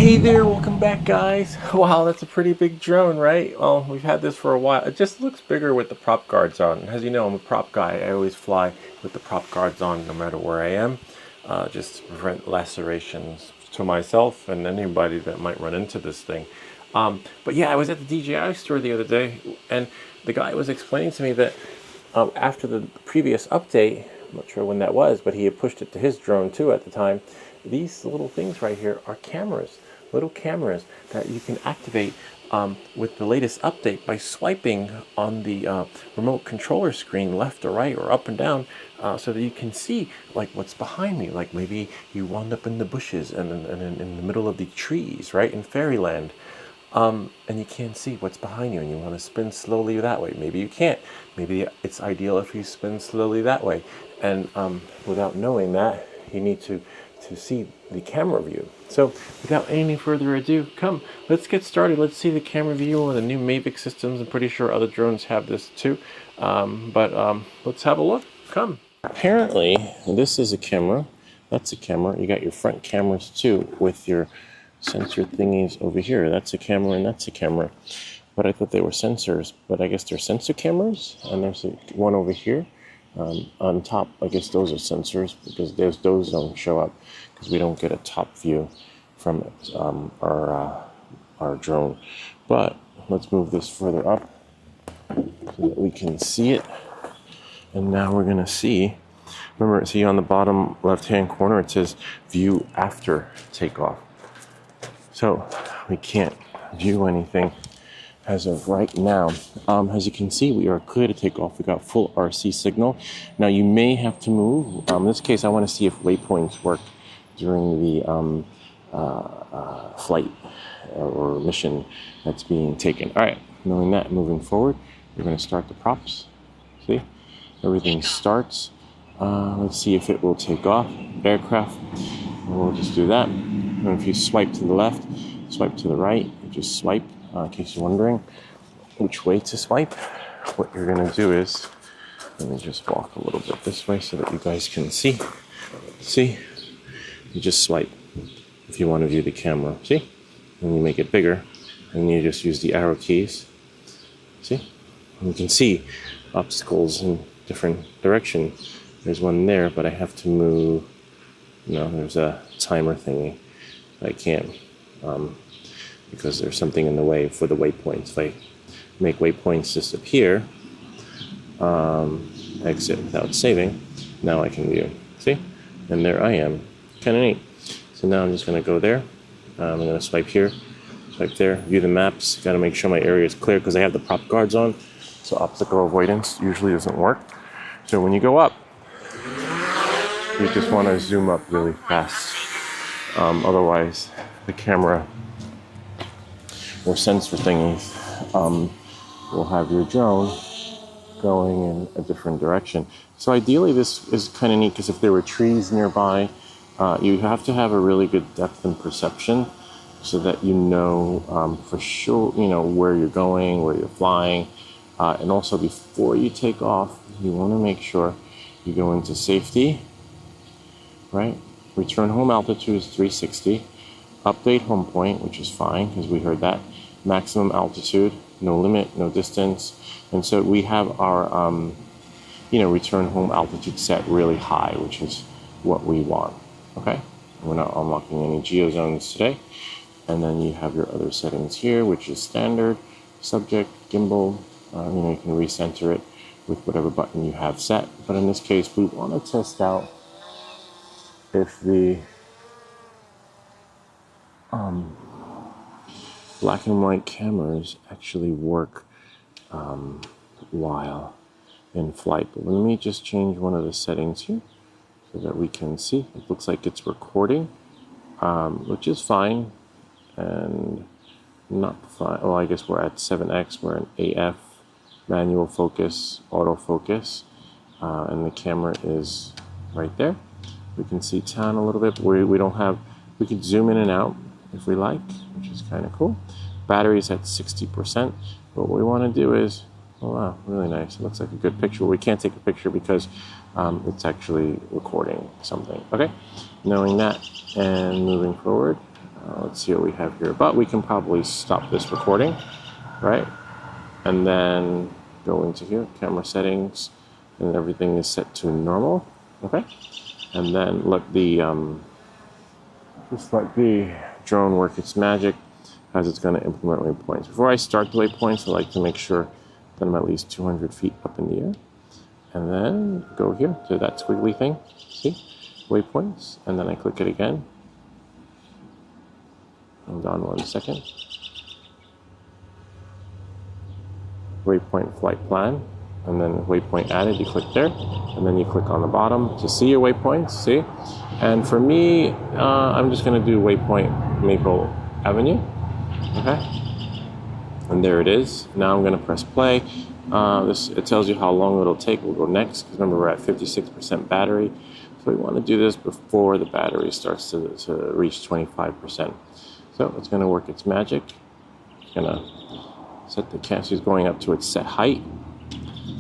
Hey there, welcome back guys. Wow, that's a pretty big drone, right? Well, we've had this for a while. It just looks bigger with the prop guards on. As you know, I'm a prop guy. I always fly with the prop guards on no matter where I am, just to prevent lacerations to myself and anybody that might run into this thing. But yeah, I was at the DJI store the other day, and the guy was explaining to me that after the previous update, I'm not sure when that was, but he had pushed it to his drone too at the time. These little things right here are cameras, little cameras that you can activate with the latest update by swiping on the remote controller screen left or right or up and down, so that you can see like what's behind me. Like maybe you wound up in the bushes and in the middle of the trees, right, in fairyland. And you can't see what's behind you and you want to spin slowly that way. Maybe you can't. Maybe it's ideal if you spin slowly that way. And without knowing that, you need to see the camera view. So without any further ado, come, let's get started. Let's see the camera view on the new Mavic systems. I'm pretty sure other drones have this too. Let's have a look. Come. Apparently, this is a camera. That's a camera. You got your front cameras too with your sensor thingies over here. That's a camera and that's a camera. But I thought they were sensors, but I guess they're sensor cameras. And there's one over here on top. I guess those are sensors because those don't show up because we don't get a top view from our drone. But let's move this further up so that we can see it. And now we're gonna see. Remember, see on the bottom left-hand corner it says view after takeoff. So we can't view anything as of right now. As you can see, we are clear to take off. We got full RC signal. Now you may have to move. In this case, I want to see if waypoints work during the flight or mission that's being taken. All right, knowing that, moving forward, we're going to start the props. See, everything starts. Let's see if it will take off. Aircraft, and we'll just do that. And if you swipe to the left, swipe to the right, just swipe, in case you're wondering which way to swipe. What you're going to do is, let me just walk a little bit this way so that you guys can see. See? You just swipe if you want to view the camera. See? And you make it bigger, and you just use the arrow keys. See? And you can see obstacles in different directions. There's one there, but I have to move. There's a timer thingy. I can't because there's something in the way for the waypoints. If I make waypoints disappear, exit without saving, now I can view. See? And there I am. Kind of neat. So now I'm just going to go there. I'm going to swipe here, swipe there, view the maps. Got to make sure my area is clear because I have the prop guards on. So obstacle avoidance usually doesn't work. So when you go up, you just want to zoom up really fast. Otherwise, the camera or sensor thingies will have your drone going in a different direction. So ideally, this is kind of neat because if there were trees nearby, you have to have a really good depth and perception so that you know for sure, where you're going, where you're flying. And also before you take off, you want to make sure you go into safety, right? Return home altitude is 360. Update home point, which is fine because we heard that. Maximum altitude, no limit, no distance. And so we have our, return home altitude set really high, which is what we want, okay? We're not unlocking any geozones today. And then you have your other settings here, which is standard, subject, gimbal. You can recenter it with whatever button you have set. But in this case, we want to test out if the black and white cameras actually work while in flight. But let me just change one of the settings here so that we can see. It looks like it's recording, which is fine and not fine. Oh, I guess we're at 7x. We're in AF, manual focus, autofocus, and the camera is right there. We can see town a little bit. We don't have, we can zoom in and out if we like, which is kind of cool. Battery's at 60%. But what we want to do is, oh wow, really nice. It looks like a good picture. We can't take a picture because it's actually recording something. Okay, knowing that and moving forward, Let's see what we have here. But we can probably stop this recording, right? And then go into here, camera settings, and everything is set to normal, okay? And then let the, just let the drone work its magic as it's gonna implement waypoints. Before I start the waypoints, I like to make sure that I'm at least 200 feet up in the air. And then go here to that squiggly thing, see? Waypoints, and then I click it again. Hold on 1 second. Waypoint flight plan, and then waypoint added, you click there, and then you click on the bottom to see your waypoints, see? And for me, I'm just gonna do waypoint Maple Avenue, okay? And there it is. Now I'm gonna press play. It tells you how long it'll take. We'll go next, because remember we're at 56% battery. So we wanna do this before the battery starts to reach 25%. So it's gonna work its magic. It's gonna set the camera, she's going up to its set height,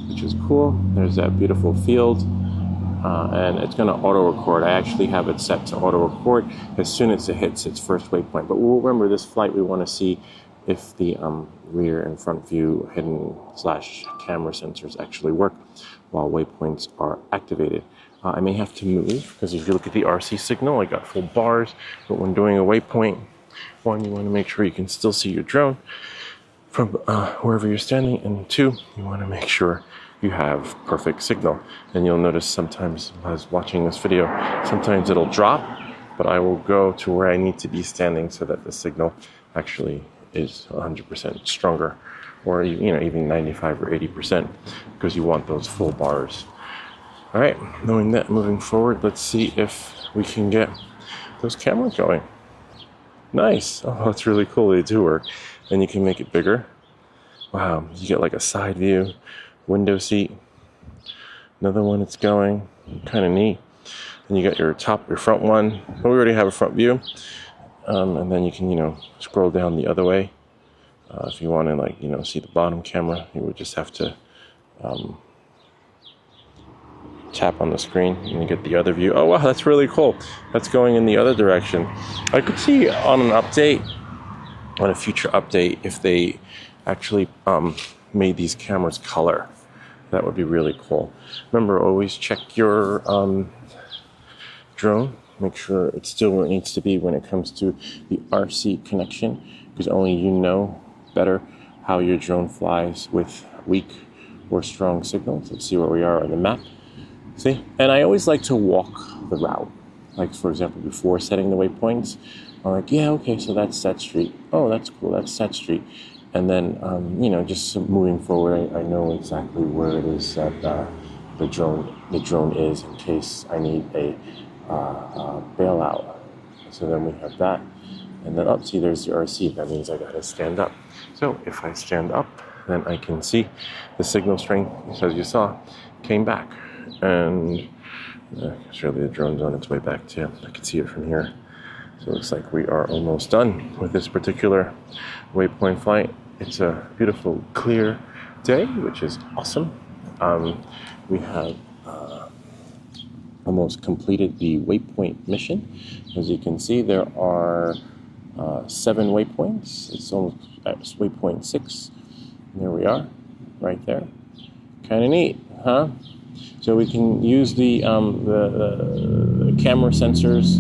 which is cool. There's that beautiful field, and it's going to auto record. I actually have it set to auto record as soon as it hits its first waypoint. But we'll remember this flight, we want to see if the rear and front view hidden / camera sensors actually work while waypoints are activated. I may have to move, because if you look at the RC signal, I got full bars, but when doing a waypoint, one, you want to make sure you can still see your drone from wherever you're standing, and two, you want to make sure you have perfect signal. And you'll notice sometimes, as I was watching this video, sometimes it'll drop, but I will go to where I need to be standing so that the signal actually is 100% stronger, or even 95 or 80%, because you want those full bars. All right, knowing that, moving forward, let's see if we can get those cameras going. Nice. Oh, that's really cool. They do work. And you can make it bigger. Wow, you get like a side view, window seat. Another one that's going, kind of neat. And you got your front one. Well, we already have a front view. And then you can, scroll down the other way. If you want to, see the bottom camera, you would just have to tap on the screen and you get the other view. Oh wow, that's really cool. That's going in the other direction. I could see on an update, on a future update, if they actually made these cameras color. That would be really cool. Remember, always check your drone. Make sure it's still where it needs to be when it comes to the RC connection, because only you know better how your drone flies with weak or strong signals. Let's see where we are on the map. See? And I always like to walk the route. Like, for example, before setting the waypoints, I'm like, yeah, okay, so that's that street. Oh, that's cool, that's that street. And then, just moving forward, I know exactly where it is that the drone is, in case I need a bailout. So then we have that. And then see, there's the RC. That means I gotta stand up. So if I stand up, then I can see the signal strength, as you saw, came back. And surely the drone's on its way back too. I can see it from here. So it looks like we are almost done with this particular waypoint flight. It's a beautiful, clear day, which is awesome. We have almost completed the waypoint mission. As you can see, there are 7 waypoints. It's almost at waypoint 6. And there we are, right there. Kind of neat, huh? So we can use the camera sensors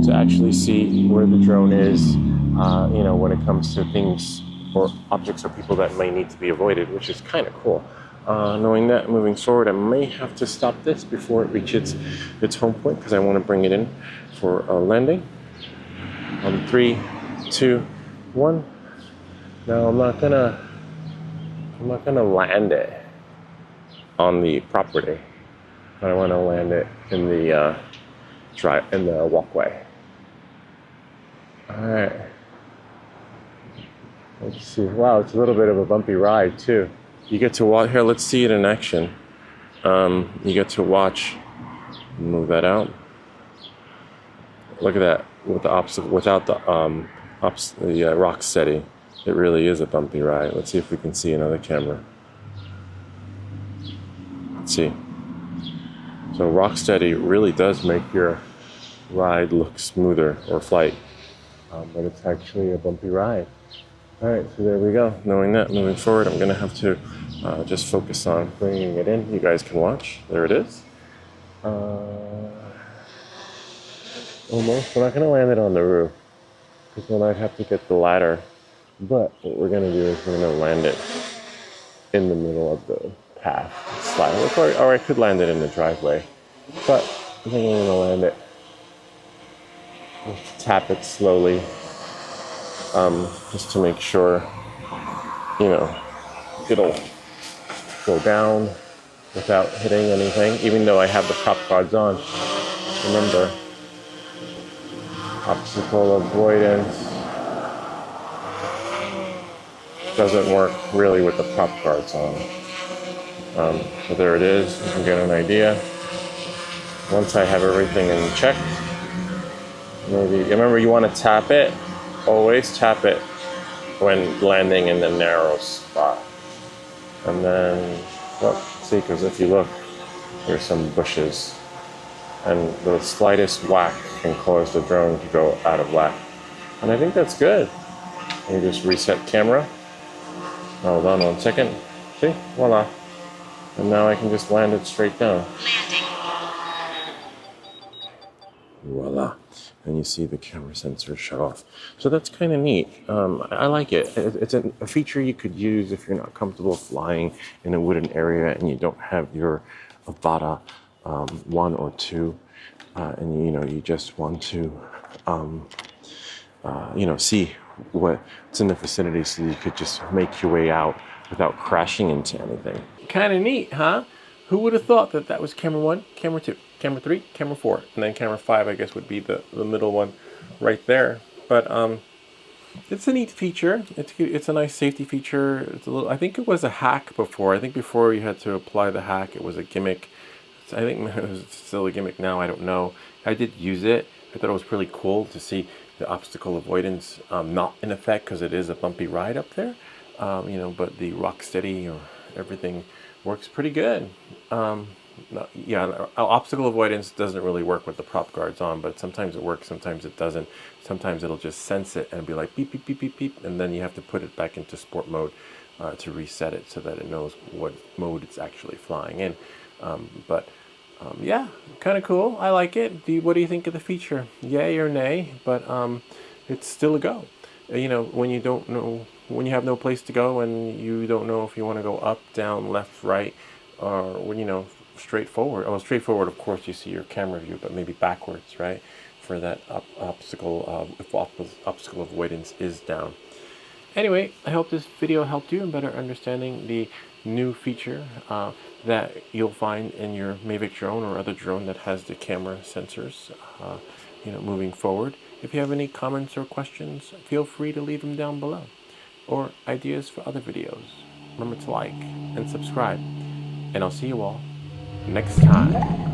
to actually see where the drone is, when it comes to things or objects or people that may need to be avoided, which is kind of cool. Knowing that, moving forward, I may have to stop this before it reaches its home point, because I want to bring it in for a landing. On 3, 2, 1. Now I'm not gonna land it on the property. I want to land it in the walkway. All right. Let's see. Wow, it's a little bit of a bumpy ride too. You get to watch here. Let's see it in action. You get to watch. Move that out. Look at that. With the obstacle, without the rock steady, it really is a bumpy ride. Let's see if we can see another camera. Let's see. So Rocksteady really does make your ride look smoother, or flight. but it's actually a bumpy ride. All right, so there we go. Knowing that, moving forward, I'm gonna have to just focus on bringing it in. You guys can watch. There it is. Almost. We're not gonna land it on the roof because then I'd have to get the ladder. But what we're gonna do is we're gonna land it in the middle of the path. Slide it, or I could land it in the driveway. But I think I'm gonna land it. Just tap it slowly, just to make sure, it'll go down without hitting anything. Even though I have the prop guards on, remember, obstacle avoidance doesn't work really with the prop guards on. So there it is. You can get an idea. Once I have everything in check, maybe remember you want to tap it. Always tap it when landing in the narrow spot. And then, well, see, because if you look, there's some bushes, and the slightest whack can cause the drone to go out of whack. And I think that's good. You just reset camera. Hold on 1 second. See, voila. And now I can just land it straight down. Landing. Voila. And you see the camera sensor shut off. So that's kind of neat. I like it. It's a feature you could use if you're not comfortable flying in a wooded area and you don't have your Avata 1 or 2, and you just want to see what's in the vicinity, so you could just make your way out without crashing into anything. Kind of neat, huh? Who would have thought that was camera 1, camera 2, camera 3, camera 4, and then camera 5, I guess, would be the middle one right there. But it's a neat feature. It's a nice safety feature. It's a little. I think it was a hack before. I think before you had to apply the hack, it was a gimmick. I think it was still a gimmick now. I don't know. I did use it. I thought it was pretty cool to see the obstacle avoidance not in effect, because it is a bumpy ride up there. But the rock steady or everything works pretty good. Obstacle avoidance doesn't really work with the prop guards on, but sometimes it works, sometimes it doesn't. Sometimes it'll just sense it and be like beep, beep, beep, beep, beep, and then you have to put it back into sport mode to reset it so that it knows what mode it's actually flying in. Kind of cool. I like it. What do you think of the feature? Yay or nay? But it's still a go. When you don't know, when you have no place to go and you don't know if you want to go up, down, left, right, or straight forward. Well, straight forward, of course, you see your camera view, but maybe backwards, right? For that obstacle, if obstacle avoidance is down. Anyway, I hope this video helped you in better understanding the new feature that you'll find in your Mavic drone or other drone that has the camera sensors, moving forward. If you have any comments or questions, feel free to leave them down below, or ideas for other videos. Remember to like and subscribe, and I'll see you all next time.